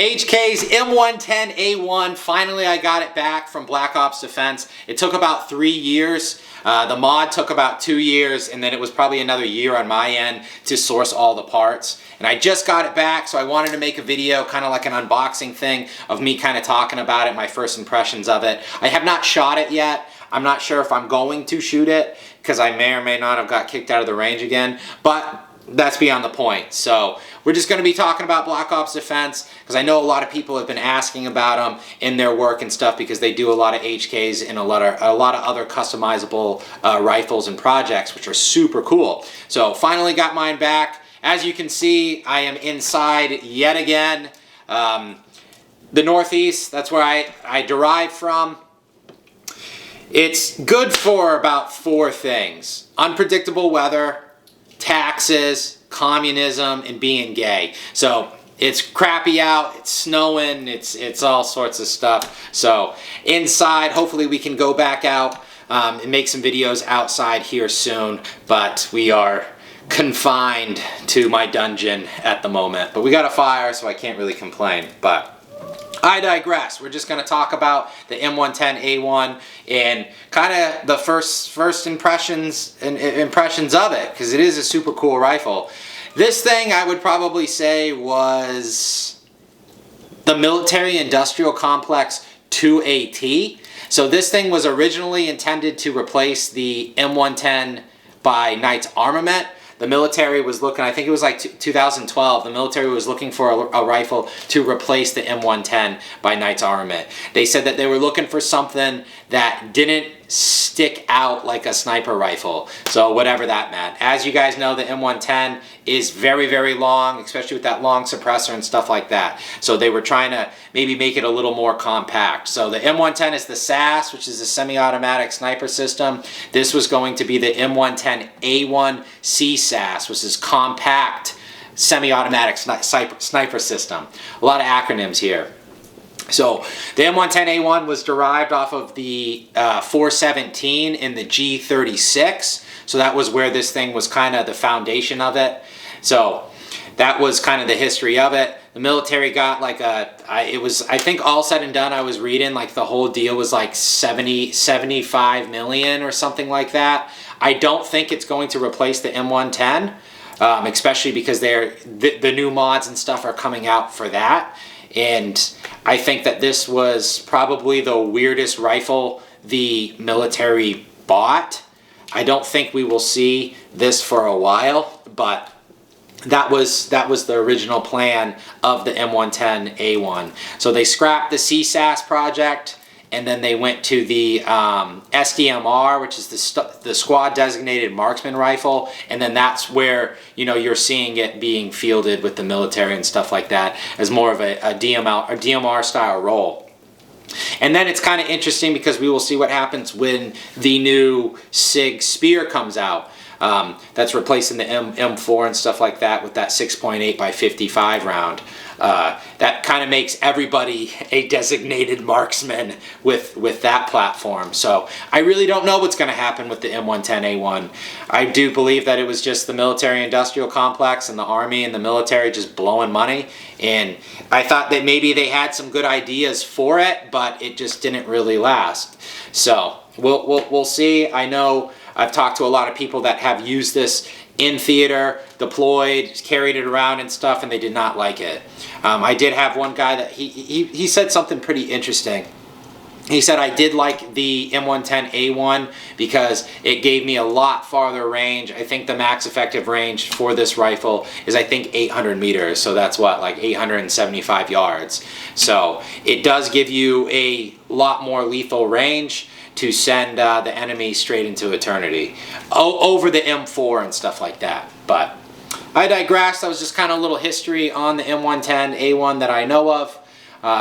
HK's M110a1, finally I got it back from Black Ops Defense. It took about 3 years. The mod took about 2 years, and then it was probably another year on my end to source all the parts. And I just got it back, so I wanted to make a video, kind of like an unboxing thing of me kind of talking about it, my first impressions of it. I have not shot it yet. I'm not sure if I'm going to shoot it, because I may or may not have got kicked out of the range again, but that's beyond the point. So we're just going to be talking about Black Ops Defense, because I know a lot of people have been asking about them in their work and stuff, because they do a lot of HKs and a lot of other customizable rifles and projects, which are super cool. So finally got mine back. As you can see, I am inside yet again. The Northeast, that's where I derived from. It's good for about 4 things: unpredictable weather, taxes, communism, and being gay. So it's crappy out, it's snowing, it's all sorts of stuff. So inside, hopefully we can go back out and make some videos outside here soon, but we are confined to my dungeon at the moment. But we got a fire, so I can't really complain. But I digress. We're just going to talk about the M110a1 and kind of the first impressions of it, because it is a super cool rifle. This thing, I would probably say, was the military industrial complex to a T. So this thing was originally intended to replace the M110 by Knight's Armament. The military was looking, I think it was like 2012, the military was looking for a rifle to replace the M110 by Knight's Armament. They said that they were looking for something that didn't stick out like a sniper rifle. So whatever that meant. As you guys know, the M110 is very, very long, especially with that long suppressor and stuff like that. So they were trying to maybe make it a little more compact. So the M110 is the SAS, which is a semi-automatic sniper system. This was going to be the M110a1 CSAS, which is compact semi-automatic sniper system. A lot of acronyms here. So the M110a1 was derived off of the 417 in the G36. So that was where this thing was kind of the foundation of it. So that was kind of the history of it. The military got like I think all said and done, I was reading like the whole deal was like 75 million or something like that. I don't think it's going to replace the M110, especially because the new mods and stuff are coming out for that. And I think that this was probably the weirdest rifle the military bought. I don't think we will see this for a while, but that was the original plan of the M110a1. So they scrapped the CSAS project, and then they went to the SDMR, which is the squad designated marksman rifle, and then that's where, you know, you're seeing it being fielded with the military and stuff like that as more of a DMR style role. And then it's kind of interesting because we will see what happens when the new SIG Spear comes out. That's replacing the M4 and stuff like that with that 6.8 by 55 round. That kind of makes everybody a designated marksman with that platform. So I really don't know what's going to happen with the M110a1. I do believe that it was just the military industrial complex and the army and the military just blowing money. And I thought that maybe they had some good ideas for it, but it just didn't really last. So we'll see. I know I've talked to a lot of people that have used this in theater, deployed, carried it around and stuff, and they did not like it. I did have one guy that he said something pretty interesting. He said, I did like the M110a1 because it gave me a lot farther range. I think the max effective range for this rifle is, I think, 800 meters. So that's what, like 875 yards. So it does give you a lot more lethal range to send the enemy straight into eternity over the M4 and stuff like that. But I digress. That was just kind of a little history on the M110a1 that I know of.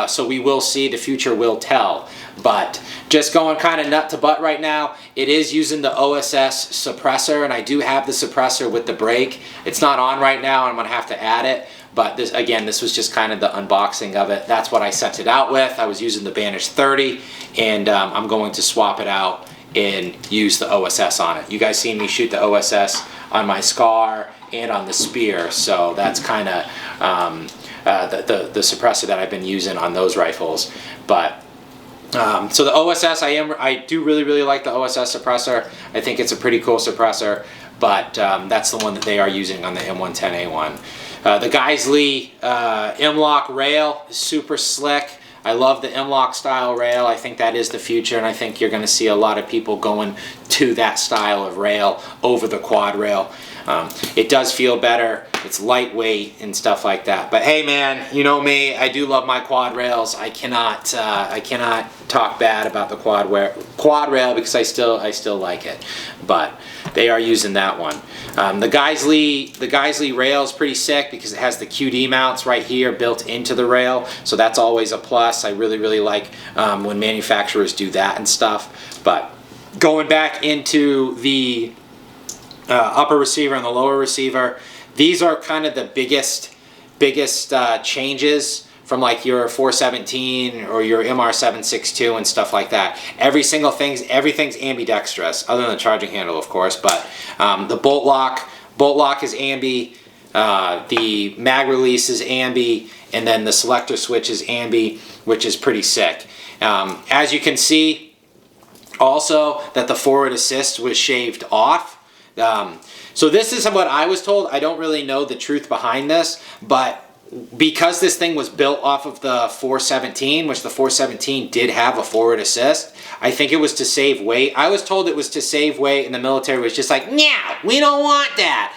So we will see, the future will tell. But just going kind of nut to butt right now, it is using the OSS suppressor, and I do have the suppressor with the brake. It's not on right now, I'm going to have to add it. But this, again, this was just kind of the unboxing of it. That's what I sent it out with. I was using the Banish 30, and I'm going to swap it out and use the OSS on it. You guys seen me shoot the OSS on my Scar and on the Spear, so that's kind of the suppressor that I've been using on those rifles. But so the OSS, I do really like the OSS suppressor. I think it's a pretty cool suppressor, but that's the one that they are using on the M110A1. The Geissele M-LOK rail is super slick. I love the M-LOK style rail. I think that is the future, and I think you're going to see a lot of people going to that style of rail over the quad rail. It does feel better. It's lightweight and stuff like that. But hey, man, you know me. I do love my quad rails. I cannot talk bad about the quad rail because I still like it. But they are using that one. The Geissele rail is pretty sick because it has the QD mounts right here built into the rail, so that's always a plus. I really like when manufacturers do that and stuff. But going back into the upper receiver and the lower receiver, these are kind of the biggest changes from like your 417 or your MR762 and stuff like that. Everything's ambidextrous, other than the charging handle, of course. But the bolt lock is ambi, the mag release is ambi, and then the selector switch is ambi, which is pretty sick. As you can see, also that the forward assist was shaved off. So this is what I was told. I don't really know the truth behind this, but because this thing was built off of the 417, which the 417 did have a forward assist, I think it was to save weight. I was told it was to save weight, and the military was just like, "Yeah, we don't want that."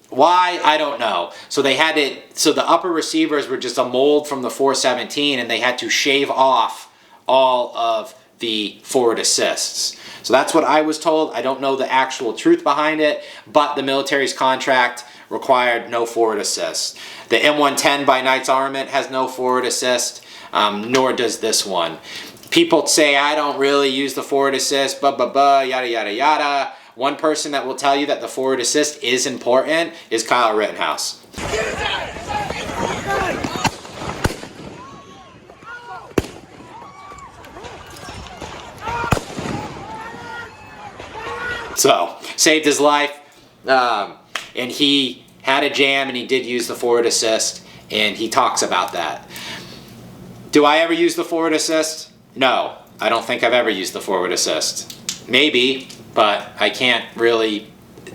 Why? I don't know. So they had it. So the upper receivers were just a mold from the 417, and they had to shave off all of the forward assists. So that's what I was told. I don't know the actual truth behind it, but the military's contract required no forward assist. The M110 by Knight's Armament has no forward assist, nor does this one. People say I don't really use the forward assist, yada yada yada. One person that will tell you that the forward assist is important is Kyle Rittenhouse. So, saved his life, and he had a jam and he did use the forward assist, and he talks about that. Do I ever use the forward assist? No, I don't think I've ever used the forward assist. Maybe, but I can't really.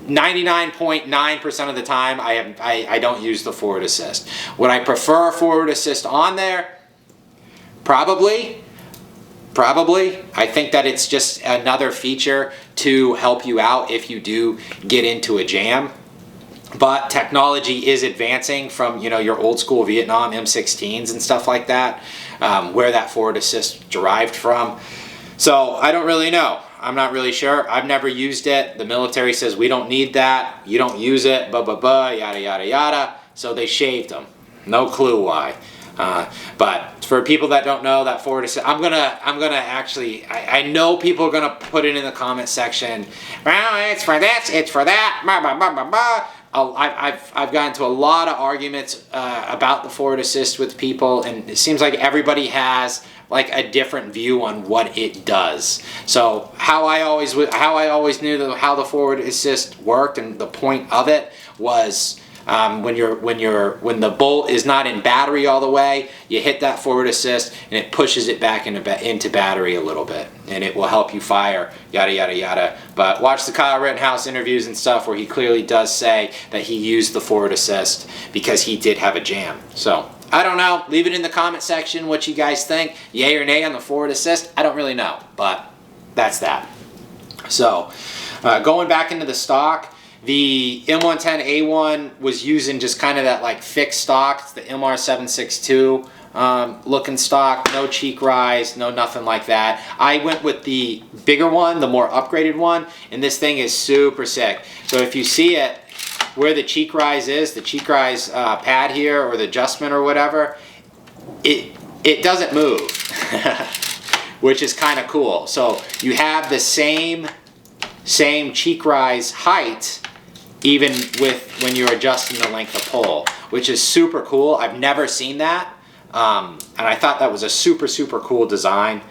99.9% of the time I don't use the forward assist. Would I prefer a forward assist on there? Probably. I think that it's just another feature to help you out if you do get into a jam. But technology is advancing from, you know, your old school Vietnam M16s and stuff like that, where that forward assist derived from. So I don't really know. I'm not really sure. I've never used it. The military says we don't need that. You don't use it. Yada yada yada. So they shaved them. No clue why. But for people that don't know, that forward assist, I'm gonna actually, I know people are gonna put it in the comment section. Well, it's for this, it's for that. I've gotten into a lot of arguments about the forward assist with people, and it seems like everybody has like a different view on what it does. So how I always knew how the forward assist worked, and the point of it was when the bolt is not in battery all the way, you hit that forward assist and it pushes it back into battery a little bit, and it will help you fire, yada yada yada. But watch the Kyle Rittenhouse interviews and stuff where he clearly does say that he used the forward assist because he did have a jam. So I don't know, leave it in the comment section what you guys think, yay or nay on the forward assist. I don't really know, but that's that. So going back into the stock, the M110A1 was using just kind of that like fixed stock. It's the MR762 looking stock, no cheek rise, no nothing like that. I went with the bigger one, the more upgraded one, and this thing is super sick. So if you see it, where the cheek rise is, the cheek rise pad here, or the adjustment or whatever, it doesn't move, which is kind of cool. So you have the same cheek rise height, even with when you're adjusting the length of pull, which is super cool. I've never seen that, and I thought that was a super cool design.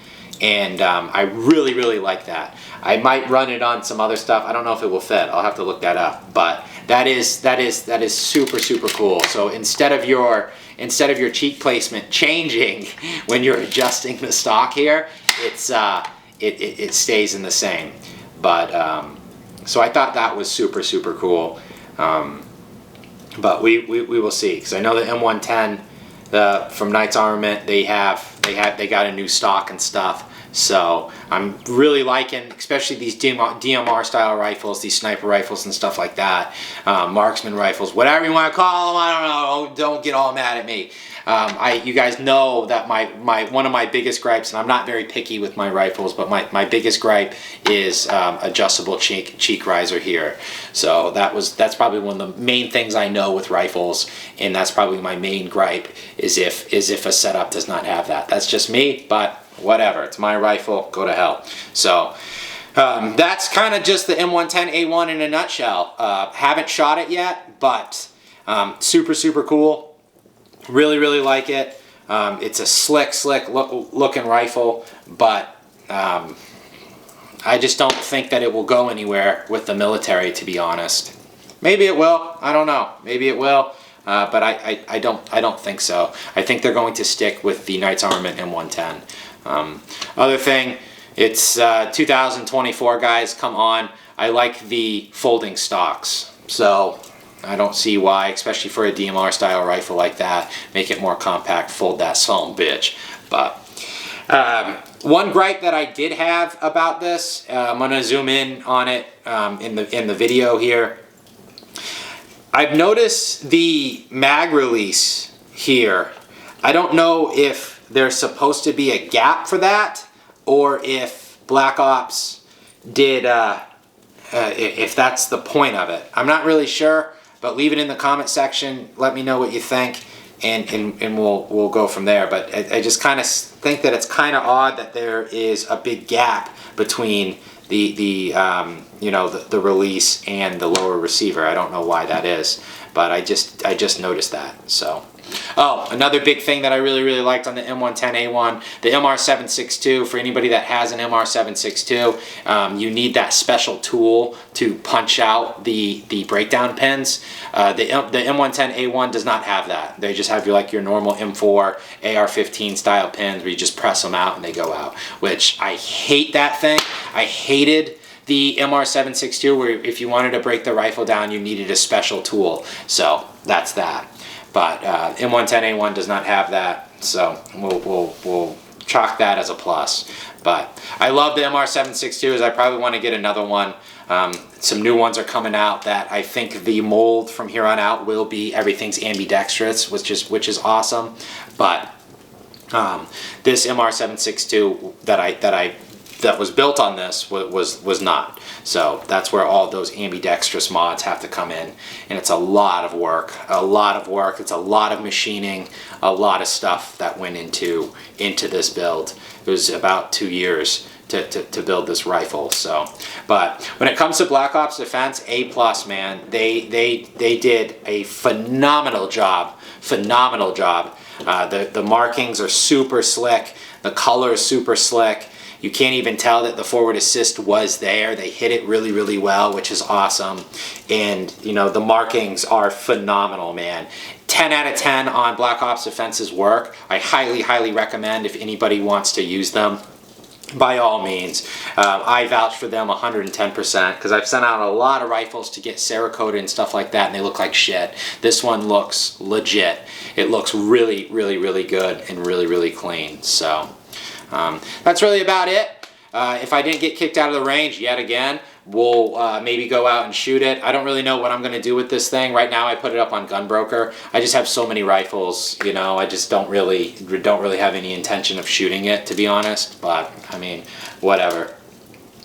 and I really, really like that. I might run it on some other stuff. I don't know if it will fit. I'll have to look that up. But that is super, super cool. So instead of your cheek placement changing when you're adjusting the stock here, it stays in the same. But so I thought that was super, super cool. But we will see, because I know the M110 from Knight's Armament, they got a new stock and stuff. So I'm really liking, especially these DMR style rifles, these sniper rifles and stuff like that, marksman rifles, whatever you want to call them. I don't know. Don't get all mad at me. You guys know that one of my biggest gripes, and I'm not very picky with my rifles, but my biggest gripe is adjustable cheek riser here. So that's probably one of the main things I know with rifles, and that's probably my main gripe is if a setup does not have that. That's just me, but whatever. It's my rifle. Go to hell. So that's kind of just the M110a1 in a nutshell. Haven't shot it yet, but super, super cool. Really, really like it. It's a slick looking rifle, but I just don't think that it will go anywhere with the military, to be honest. Maybe it will. I don't know. Maybe it will. But I don't think so. I think they're going to stick with the Knight's Armament M110. Other thing, it's 2024, guys. Come on. I like the folding stocks. So I don't see why, especially for a DMR style rifle like that, make it more compact, fold that son bitch. But one gripe that I did have about this, I'm gonna zoom in on it in the video here. I've noticed the mag release here. I don't know if there's supposed to be a gap for that, or if Black Ops did, if that's the point of it. I'm not really sure. But leave it in the comment section. Let me know what you think, and we'll go from there. But I just kind of think that it's kind of odd that there is a big gap between the release and the lower receiver. I don't know why that is, but I just noticed that. So. Oh, another big thing that I really, really liked on the M110a1, the MR762. For anybody that has an MR762, you need that special tool to punch out the breakdown pins. The M110a1 does not have that. They just have your normal M4 AR-15 style pins where you just press them out and they go out, which I hate that thing. I hated the MR762 where if you wanted to break the rifle down, you needed a special tool. So that's that. But M110a1 does not have that, so we'll chalk that as a plus. But I love the MR762s. I probably want to get another one. Some new ones are coming out that I think the mold from here on out will be everything's ambidextrous, which is awesome. But this MR762 that was built on this was not. So that's where all those ambidextrous mods have to come in, and it's a lot of work. It's a lot of machining, a lot of stuff that went into this build. It was about 2 years to build this rifle. So, but when it comes to Black Ops Defense, A+, man, they did a phenomenal job. The markings are super slick. The color is super slick. You can't even tell that the forward assist was there. They hit it really, really well, which is awesome. And, the markings are phenomenal, man. 10 out of 10 on Black Ops Defense's work. I highly, highly recommend if anybody wants to use them. By all means. I vouch for them 110% because I've sent out a lot of rifles to get Cerakoted and stuff like that, and they look like shit. This one looks legit. It looks really, really, really good and really, really clean. So that's really about it. If I didn't get kicked out of the range yet again, we'll maybe go out and shoot it. I don't really know what I'm going to do with this thing. Right now I put it up on Gunbroker. I just have so many rifles, I just don't really have any intention of shooting it, to be honest. But, I mean, whatever.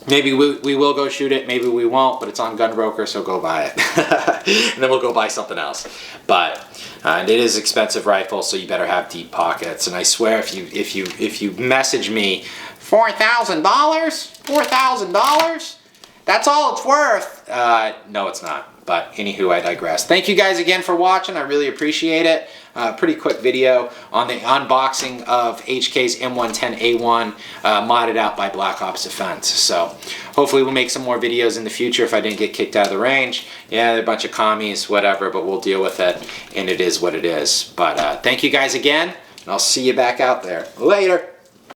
Maybe we will go shoot it, maybe we won't, but it's on Gunbroker, so go buy it. And then we'll go buy something else. But it is an expensive rifle, so you better have deep pockets. And I swear if you message me $4,000? $4,000? That's all it's worth. No, it's not. But anywho, I digress. Thank you guys again for watching. I really appreciate it. Pretty quick video on the unboxing of HK's M110a1 modded out by Black Ops Defense. So hopefully we'll make some more videos in the future if I didn't get kicked out of the range. Yeah, they're a bunch of commies, whatever, but we'll deal with it, and it is what it is. But thank you guys again, and I'll see you back out there. Later.